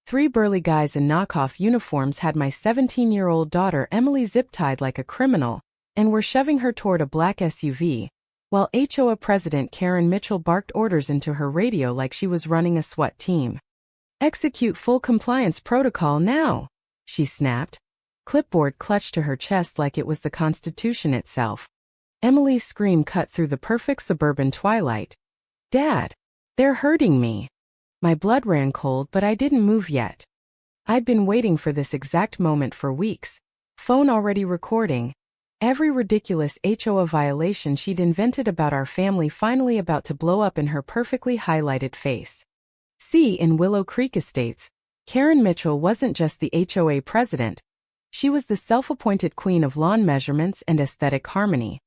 Three burly guys in knockoff uniforms had my 17-year-old daughter Emily zip-tied like a criminal and were shoving her toward a black SUV, while HOA President Karen Mitchell barked orders into her radio like she was running a SWAT team. "Execute full compliance protocol now," she snapped. Clipboard clutched to her chest like it was the Constitution itself. Emily's scream cut through the perfect suburban twilight. "Dad, they're hurting me." My blood ran cold, but I didn't move yet. I'd been waiting for this exact moment for weeks. Phone already recording. Every ridiculous HOA violation she'd invented about our family finally about to blow up in her perfectly highlighted face. See, in Willow Creek Estates, Karen Mitchell wasn't just the HOA president. She was the self-appointed queen of lawn measurements and aesthetic harmony.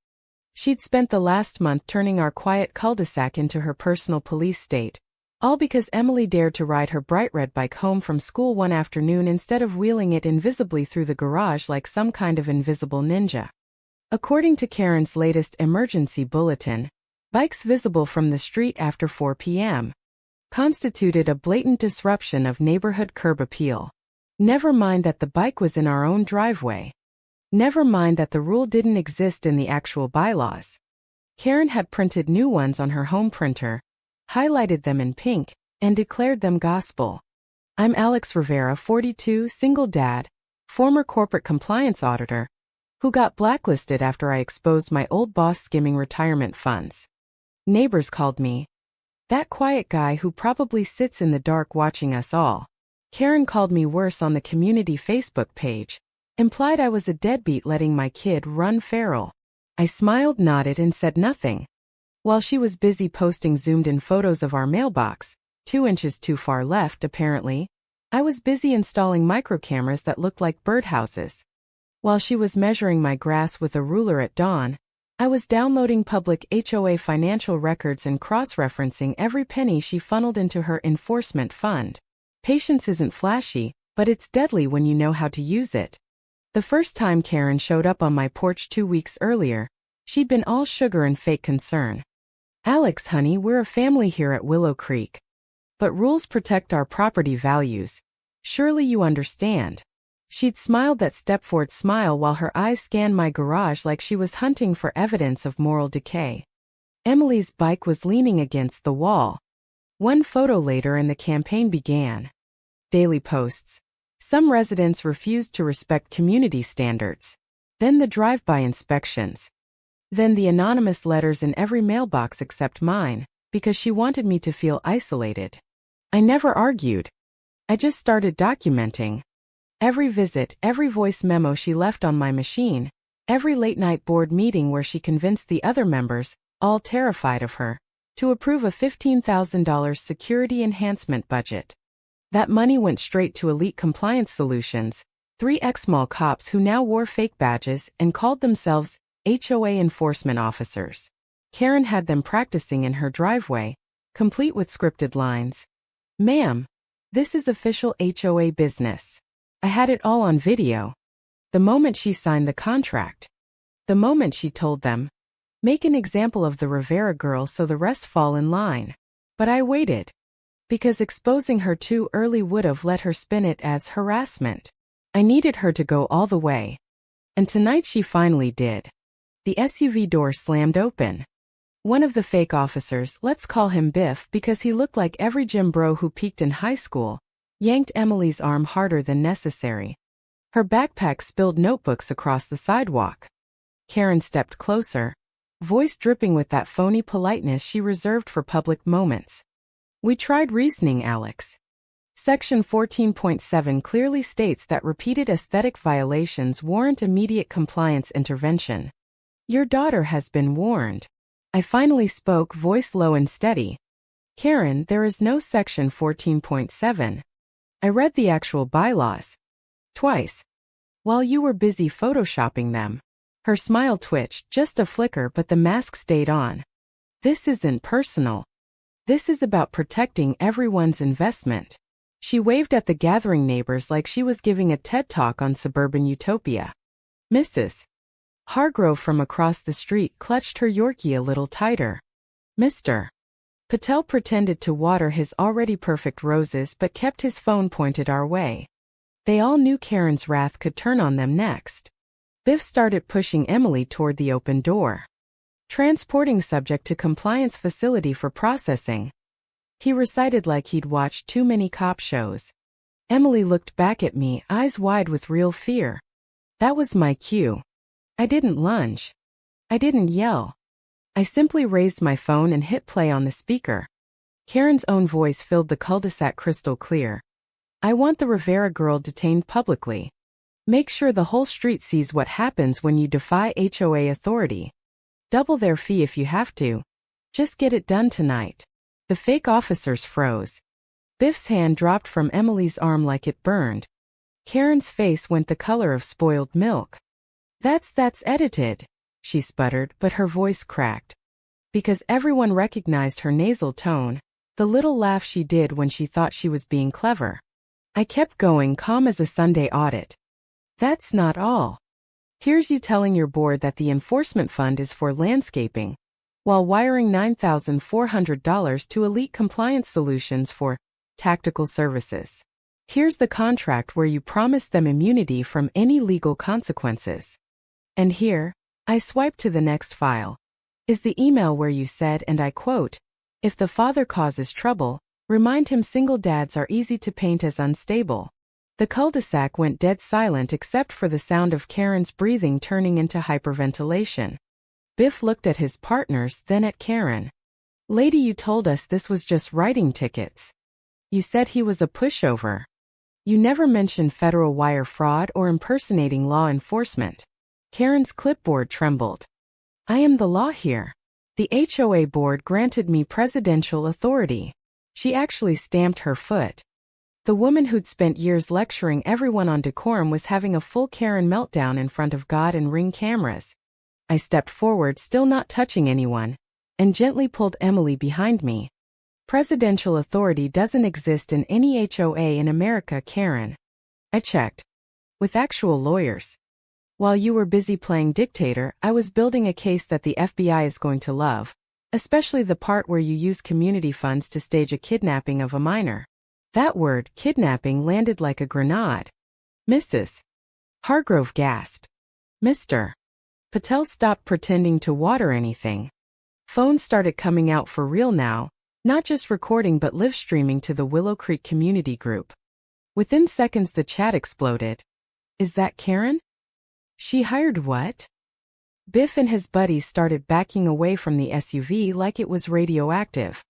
She'd spent the last month turning our quiet cul-de-sac into her personal police state, all because Emily dared to ride her bright red bike home from school one afternoon instead of wheeling it invisibly through the garage like some kind of invisible ninja. According to Karen's latest emergency bulletin, bikes visible from the street after 4 p.m. constituted a blatant disruption of neighborhood curb appeal. Never mind that the bike was in our own driveway. Never mind that the rule didn't exist in the actual bylaws. Karen had printed new ones on her home printer, highlighted them in pink, and declared them gospel. "I'm Alex Rivera, 42, single dad, former corporate compliance auditor, who got blacklisted after I exposed my old boss skimming retirement funds. Neighbors called me that quiet guy who probably sits in the dark watching us all. Karen called me worse on the community Facebook page, implied I was a deadbeat letting my kid run feral. I smiled, nodded, and said nothing. While she was busy posting zoomed-in photos of our mailbox, 2 inches too far left apparently, I was busy installing microcameras that looked like birdhouses. While she was measuring my grass with a ruler at dawn, I was downloading public HOA financial records and cross-referencing every penny she funneled into her enforcement fund. Patience isn't flashy, but it's deadly when you know how to use it. The first time Karen showed up on my porch 2 weeks earlier, she'd been all sugar and fake concern. "Alex, honey, we're a family here at Willow Creek. But rules protect our property values. Surely you understand." She'd smiled that Stepford smile while her eyes scanned my garage like she was hunting for evidence of moral decay. Emily's bike was leaning against the wall. One photo later and the campaign began. Daily posts. Some residents refused to respect community standards. Then the drive-by inspections. Then the anonymous letters in every mailbox except mine, because she wanted me to feel isolated. I never argued. I just started documenting. Every visit, every voice memo she left on my machine, every late-night board meeting where she convinced the other members, all terrified of her, to approve a $15,000 security enhancement budget. That money went straight to Elite Compliance Solutions, 3 ex-mall cops who now wore fake badges and called themselves HOA enforcement officers. Karen had them practicing in her driveway, complete with scripted lines. "Ma'am, this is official HOA business." I had it all on video. The moment she signed the contract. The moment she told them, "Make an example of the Rivera girl so the rest fall in line." But I waited. Because exposing her too early would have let her spin it as harassment. I needed her to go all the way. And tonight she finally did. The SUV door slammed open. One of the fake officers, let's call him Biff because he looked like every gym bro who peaked in high school, yanked Emily's arm harder than necessary. Her backpack spilled notebooks across the sidewalk. Karen stepped closer, voice dripping with that phony politeness she reserved for public moments. "We tried reasoning, Alex. Section 14.7 clearly states that repeated aesthetic violations warrant immediate compliance intervention. Your daughter has been warned." I finally spoke, voice low and steady. "Karen, there is no Section 14.7. I read the actual bylaws. Twice. While you were busy photoshopping them." Her smile twitched, just a flicker, but the mask stayed on. "This isn't personal. This is about protecting everyone's investment." She waved at the gathering neighbors like she was giving a TED Talk on suburban utopia. Mrs. Hargrove from across the street clutched her Yorkie a little tighter. "Mr. Patel pretended to water his already perfect roses but kept his phone pointed our way. They all knew Karen's wrath could turn on them next. Biff started pushing Emily toward the open door. Transporting subject to compliance facility for processing. He recited like he'd watched too many cop shows. Emily looked back at me, eyes wide with real fear. That was my cue. I didn't lunge. I didn't yell. I simply raised my phone and hit play on the speaker. Karen's own voice filled the cul-de-sac crystal clear. I want the Rivera girl detained publicly. Make sure the whole street sees what happens when you defy HOA authority. Double their fee if you have to. Just get it done tonight. The fake officers froze. Biff's hand dropped from Emily's arm like it burned. Karen's face went the color of spoiled milk. That's edited, she sputtered, but her voice cracked. Because everyone recognized her nasal tone, the little laugh she did when she thought she was being clever. I kept going, calm as a Sunday audit. That's not all. Here's you telling your board that the enforcement fund is for landscaping, while wiring $9,400 to Elite Compliance Solutions for tactical services. Here's the contract where you promise them immunity from any legal consequences. And here, I swiped to the next file, is the email where you said, and I quote, if the father causes trouble, remind him single dads are easy to paint as unstable. The cul-de-sac went dead silent except for the sound of Karen's breathing turning into hyperventilation. Biff looked at his partners, then at Karen. Lady, you told us this was just writing tickets. You said he was a pushover. You never mentioned federal wire fraud or impersonating law enforcement. Karen's clipboard trembled. I am the law here. The HOA board granted me presidential authority. She actually stamped her foot. The woman who'd spent years lecturing everyone on decorum was having a full Karen meltdown in front of God and Ring cameras. I stepped forward, still not touching anyone, and gently pulled Emily behind me. Presidential authority doesn't exist in any HOA in America, Karen. I checked. With actual lawyers. While you were busy playing dictator, I was building a case that the FBI is going to love, especially the part where you use community funds to stage a kidnapping of a minor. That word, kidnapping, landed like a grenade. Mrs. Hargrove gasped. Mr. Patel stopped pretending to water anything. Phones started coming out for real now, not just recording but live streaming to the Willow Creek community group. Within seconds the chat exploded. Is that Karen? She hired what? Biff and his buddies started backing away from the SUV like it was radioactive.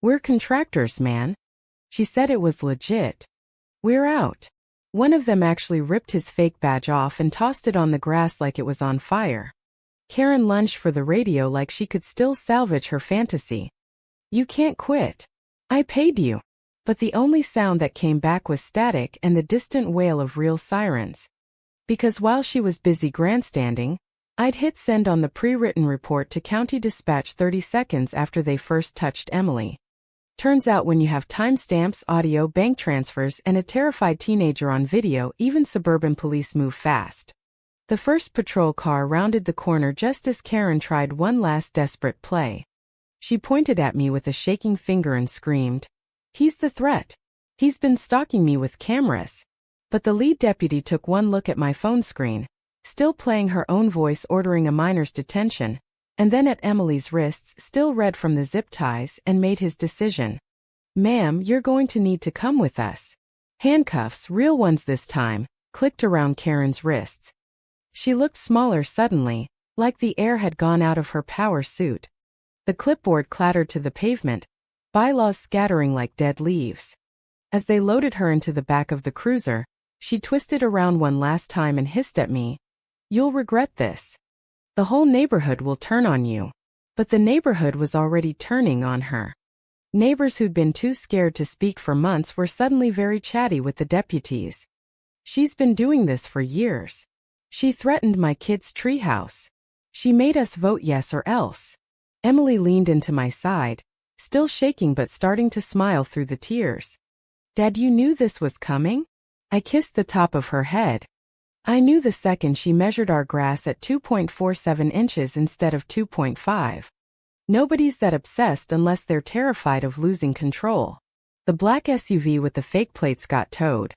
We're contractors, man. She said it was legit. We're out. One of them actually ripped his fake badge off and tossed it on the grass like it was on fire. Karen lunged for the radio like she could still salvage her fantasy. You can't quit. I paid you. But the only sound that came back was static and the distant wail of real sirens. Because while she was busy grandstanding, I'd hit send on the pre-written report to County Dispatch 30 seconds after they first touched Emily. Turns out when you have timestamps, audio, bank transfers, and a terrified teenager on video, even suburban police move fast. The first patrol car rounded the corner just as Karen tried one last desperate play. She pointed at me with a shaking finger and screamed, "He's the threat. He's been stalking me with cameras." But the lead deputy took one look at my phone screen, still playing her own voice ordering a minor's detention, and then at Emily's wrists, still red from the zip ties, and made his decision. "Ma'am, you're going to need to come with us." Handcuffs, real ones this time, clicked around Karen's wrists. She looked smaller suddenly, like the air had gone out of her power suit. The clipboard clattered to the pavement, bylaws scattering like dead leaves. As they loaded her into the back of the cruiser, she twisted around one last time and hissed at me, "You'll regret this. The whole neighborhood will turn on you." But the neighborhood was already turning on her. Neighbors who'd been too scared to speak for months were suddenly very chatty with the deputies. She's been doing this for years. She threatened my kid's treehouse. She made us vote yes or else. Emily leaned into my side, still shaking but starting to smile through the tears. "Dad, you knew this was coming?" I kissed the top of her head. I knew the second she measured our grass at 2.47 inches instead of 2.5. Nobody's that obsessed unless they're terrified of losing control. The black SUV with the fake plates got towed.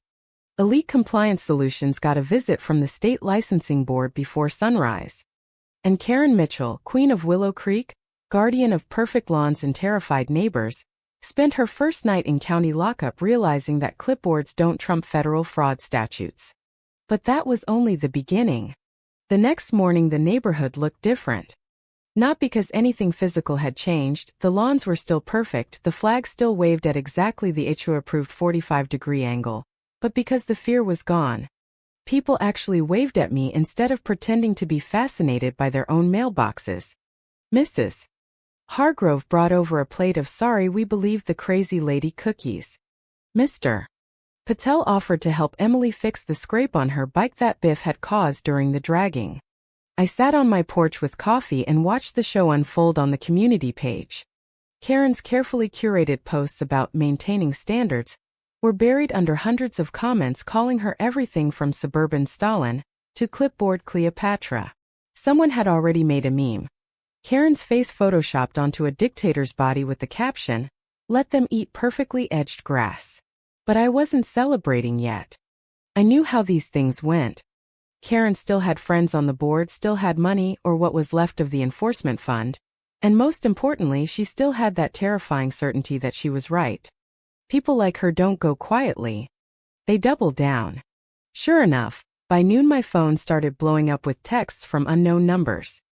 Elite Compliance Solutions got a visit from the state licensing board before sunrise. And Karen Mitchell, Queen of Willow Creek, guardian of perfect lawns and terrified neighbors, spent her first night in county lockup realizing that clipboards don't trump federal fraud statutes. But that was only the beginning. The next morning the neighborhood looked different. Not because anything physical had changed, the lawns were still perfect, the flag still waved at exactly the HOA-approved 45-degree angle, but because the fear was gone. People actually waved at me instead of pretending to be fascinated by their own mailboxes. Mrs. Hargrove brought over a plate of sorry we believed the crazy lady cookies. Mr. Patel offered to help Emily fix the scrape on her bike that Biff had caused during the dragging. I sat on my porch with coffee and watched the show unfold on the community page. Karen's carefully curated posts about maintaining standards were buried under hundreds of comments calling her everything from suburban Stalin to clipboard Cleopatra. Someone had already made a meme. Karen's face photoshopped onto a dictator's body with the caption, "Let them eat perfectly edged grass." But I wasn't celebrating yet. I knew how these things went. Karen still had friends on the board, still had money or what was left of the enforcement fund, and most importantly, she still had that terrifying certainty that she was right. People like her don't go quietly. They double down. Sure enough, by noon my phone started blowing up with texts from unknown numbers.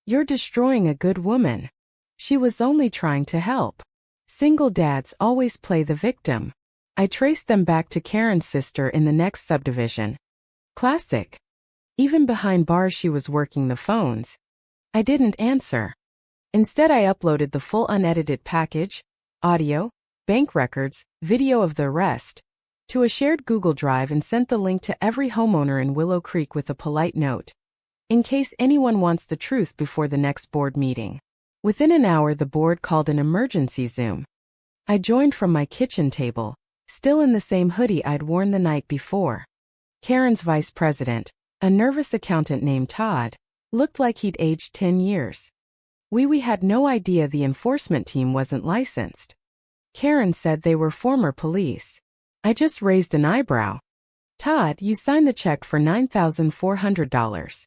"You're destroying a good woman. She was only trying to help." Single dads always play the victim. I traced them back to Karen's sister in the next subdivision. Classic. Even behind bars she was working the phones. I didn't answer. Instead I uploaded the full unedited package, audio, bank records, video of the arrest, to a shared Google Drive and sent the link to every homeowner in Willow Creek with a polite note. In case anyone wants the truth before the next board meeting. Within an hour the board called an emergency Zoom. I joined from my kitchen table, still in the same hoodie I'd worn the night before. Karen's vice president, a nervous accountant named Todd, looked like he'd aged 10 years. We had no idea the enforcement team wasn't licensed. Karen said they were former police. I just raised an eyebrow. "Todd, you signed the check for $9,400.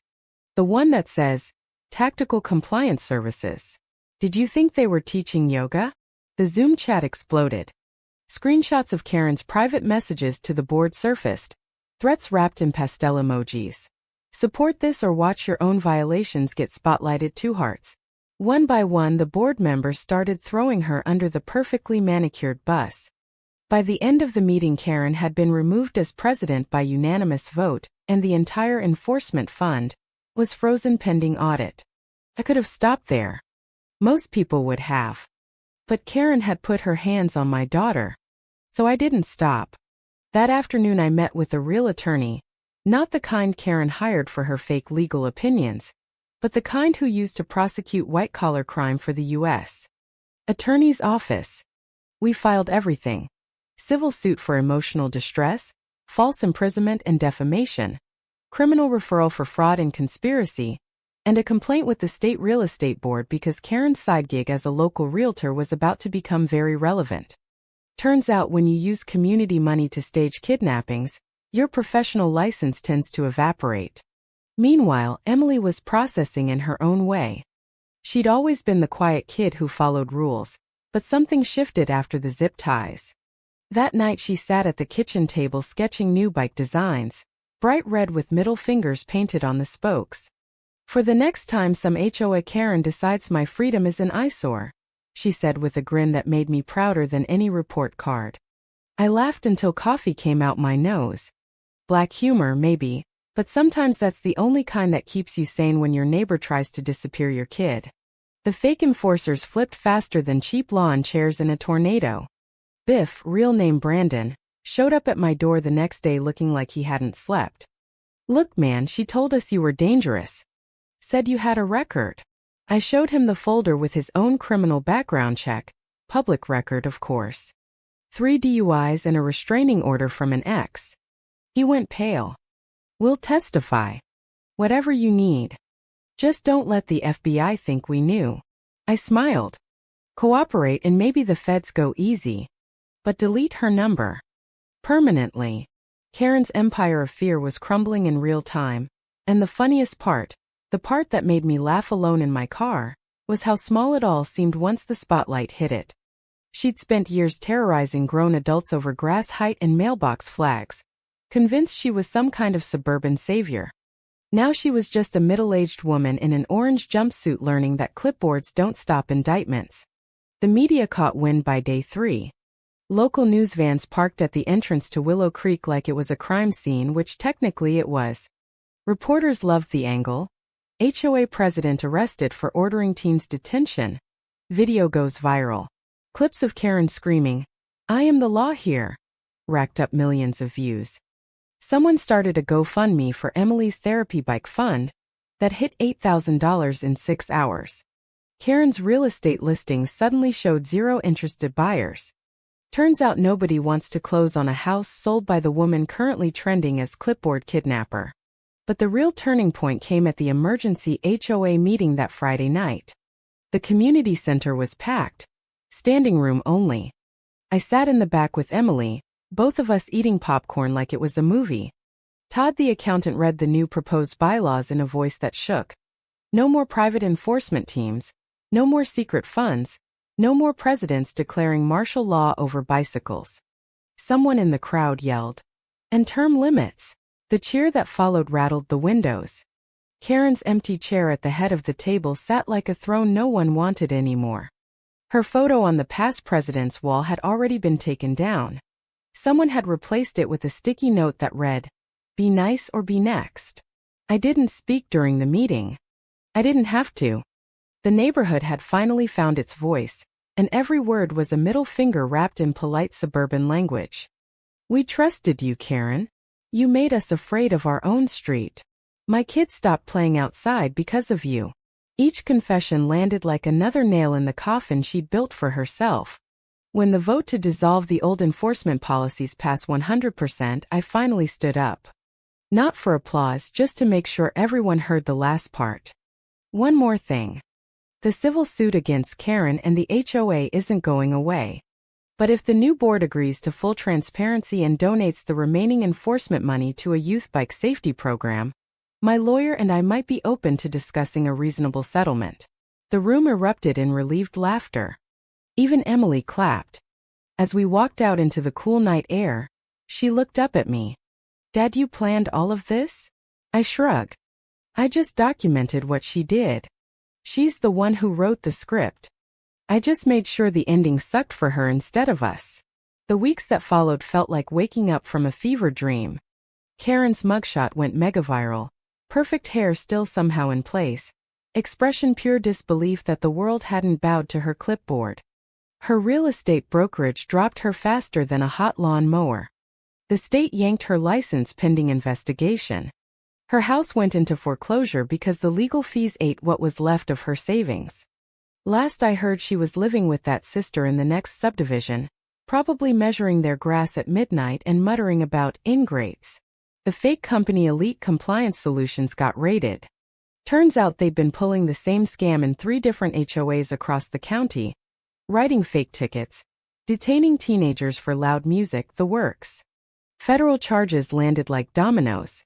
The one that says, Tactical Compliance Services. Did you think they were teaching yoga?" The Zoom chat exploded. Screenshots of Karen's private messages to the board surfaced. Threats wrapped in pastel emojis. "Support this or watch your own violations get spotlighted" 2 hearts. One by one the board members started throwing her under the perfectly manicured bus. By the end of the meeting Karen had been removed as president by unanimous vote, and the entire enforcement fund was frozen pending audit. I could have stopped there. Most people would have. But Karen had put her hands on my daughter. So I didn't stop. That afternoon I met with a real attorney, not the kind Karen hired for her fake legal opinions, but the kind who used to prosecute white-collar crime for the U.S. Attorney's Office. We filed everything. Civil suit for emotional distress, false imprisonment and defamation, criminal referral for fraud and conspiracy, and a complaint with the state real estate board because Karen's side gig as a local realtor was about to become very relevant. Turns out when you use community money to stage kidnappings, your professional license tends to evaporate. Meanwhile, Emily was processing in her own way. She'd always been the quiet kid who followed rules, but something shifted after the zip ties. That night she sat at the kitchen table sketching new bike designs, bright red with middle fingers painted on the spokes. "For the next time some HOA Karen decides my freedom is an eyesore," she said with a grin that made me prouder than any report card. I laughed until coffee came out my nose. Black humor, maybe, but sometimes that's the only kind that keeps you sane when your neighbor tries to disappear your kid. The fake enforcers flipped faster than cheap lawn chairs in a tornado. Biff, real name Brandon, showed up at my door the next day looking like he hadn't slept. "Look man, she told us you were dangerous. Said you had a record." I showed him the folder with his own criminal background check, public record of course. 3 DUIs and a restraining order from an ex. He went pale. "We'll testify. Whatever you need. Just don't let the FBI think we knew." I smiled. Cooperate and maybe the feds go easy. But delete her number. Permanently. Karen's empire of fear was crumbling in real time. And the funniest part, the part that made me laugh alone in my car, was how small it all seemed once the spotlight hit it. She'd spent years terrorizing grown adults over grass height and mailbox flags, convinced she was some kind of suburban savior. Now she was just a middle-aged woman in an orange jumpsuit learning that clipboards don't stop indictments. The media caught wind by day 3. Local news vans parked at the entrance to Willow Creek like it was a crime scene, which technically it was. Reporters loved the angle. HOA president arrested for ordering teens detention. Video goes viral. Clips of Karen screaming, "I am the law here," racked up millions of views. Someone started a GoFundMe for Emily's therapy bike fund that hit $8,000 in 6 hours. Karen's real estate listings suddenly showed 0 interested buyers. Turns out nobody wants to close on a house sold by the woman currently trending as clipboard kidnapper. But the real turning point came at the emergency HOA meeting that Friday night. The community center was packed, standing room only. I sat in the back with Emily, both of us eating popcorn like it was a movie. Todd the accountant read the new proposed bylaws in a voice that shook. No more private enforcement teams, no more secret funds, no more presidents declaring martial law over bicycles. Someone in the crowd yelled, "And term limits." The cheer that followed rattled the windows. Karen's empty chair at the head of the table sat like a throne no one wanted anymore. Her photo on the past president's wall had already been taken down. Someone had replaced it with a sticky note that read, "Be nice or be next." I didn't speak during the meeting. I didn't have to. The neighborhood had finally found its voice, and every word was a middle finger wrapped in polite suburban language. "We trusted you, Karen. You made us afraid of our own street. My kids stopped playing outside because of you." Each confession landed like another nail in the coffin she'd built for herself. When the vote to dissolve the old enforcement policies passed 100%, I finally stood up. Not for applause, just to make sure everyone heard the last part. One more thing. The civil suit against Karen and the HOA isn't going away. But if the new board agrees to full transparency and donates the remaining enforcement money to a youth bike safety program, my lawyer and I might be open to discussing a reasonable settlement. The room erupted in relieved laughter. Even Emily clapped. As we walked out into the cool night air, she looked up at me. "Dad, you planned all of this?" I shrugged. "I just documented what she did. She's the one who wrote the script. I just made sure the ending sucked for her instead of us." The weeks that followed felt like waking up from a fever dream. Karen's mugshot went mega-viral. Perfect hair still somehow in place. Expression pure disbelief that the world hadn't bowed to her clipboard. Her real estate brokerage dropped her faster than a hot lawn mower. The state yanked her license pending investigation. Her house went into foreclosure because the legal fees ate what was left of her savings. Last I heard, she was living with that sister in the next subdivision, probably measuring their grass at midnight and muttering about ingrates. The fake company Elite Compliance Solutions got raided. Turns out they'd been pulling the same scam in 3 different HOAs across the county, writing fake tickets, detaining teenagers for loud music, the works. Federal charges landed like dominoes.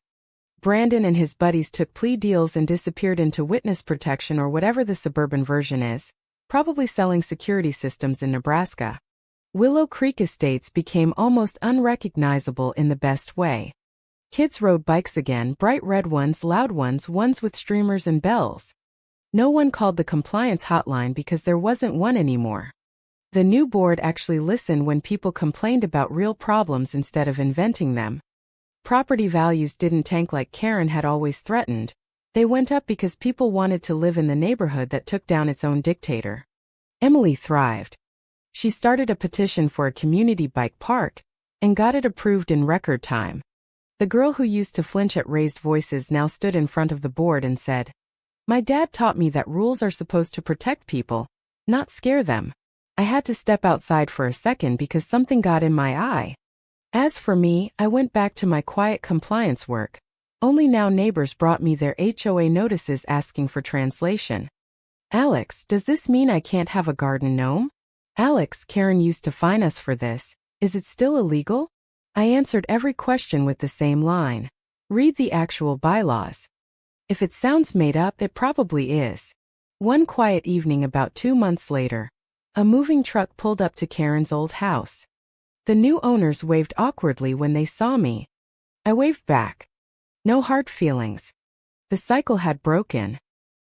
Brandon and his buddies took plea deals and disappeared into witness protection or whatever the suburban version is, probably selling security systems in Nebraska. Willow Creek estates became almost unrecognizable in the best way. Kids rode bikes again, bright red ones, loud ones, ones with streamers and bells. No one called the compliance hotline because there wasn't one anymore. The new board actually listened when people complained about real problems instead of inventing them. Property values didn't tank like Karen had always threatened. They went up because people wanted to live in the neighborhood that took down its own dictator. Emily thrived. She started a petition for a community bike park and got it approved in record time. The girl who used to flinch at raised voices now stood in front of the board and said, "My dad taught me that rules are supposed to protect people, not scare them." I had to step outside for a second because something got in my eye. As for me, I went back to my quiet compliance work. Only now neighbors brought me their HOA notices asking for translation. Alex, does this mean I can't have a garden gnome? Alex, Karen used to fine us for this. Is it still illegal? I answered every question with the same line. Read the actual bylaws. If it sounds made up, it probably is. One quiet evening about 2 months later, a moving truck pulled up to Karen's old house. The new owners waved awkwardly when they saw me. I waved back. No hard feelings. The cycle had broken.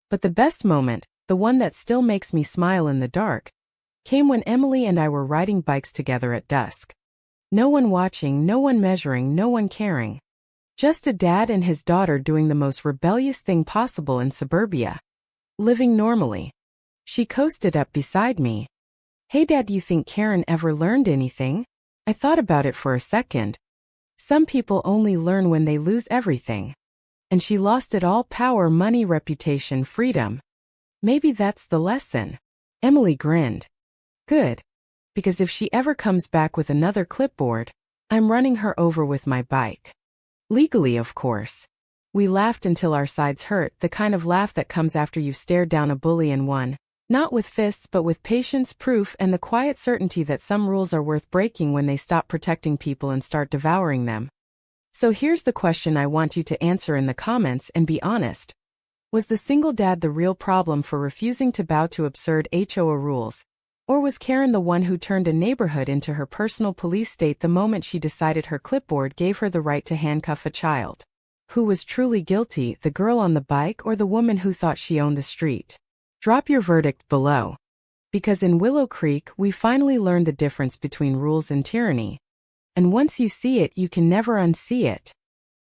But the best moment, the one that still makes me smile in the dark, came when Emily and I were riding bikes together at dusk. No one watching, no one measuring, no one caring. Just a dad and his daughter doing the most rebellious thing possible in suburbia. Living normally. She coasted up beside me. Hey Dad, you think Karen ever learned anything? I thought about it for a second. Some people only learn when they lose everything. And she lost it all: power, money, reputation, freedom. Maybe that's the lesson. Emily grinned. Good. Because if she ever comes back with another clipboard, I'm running her over with my bike. Legally, of course. We laughed until our sides hurt, the kind of laugh that comes after you've stared down a bully and won. Not with fists but with patience, proof, and the quiet certainty that some rules are worth breaking when they stop protecting people and start devouring them. So here's the question I want you to answer in the comments and be honest. Was the single dad the real problem for refusing to bow to absurd HOA rules? Or was Karen the one who turned a neighborhood into her personal police state the moment she decided her clipboard gave her the right to handcuff a child? Who was truly guilty, the girl on the bike or the woman who thought she owned the street? Drop your verdict below. Because in Willow Creek, we finally learned the difference between rules and tyranny. And once you see it, you can never unsee it.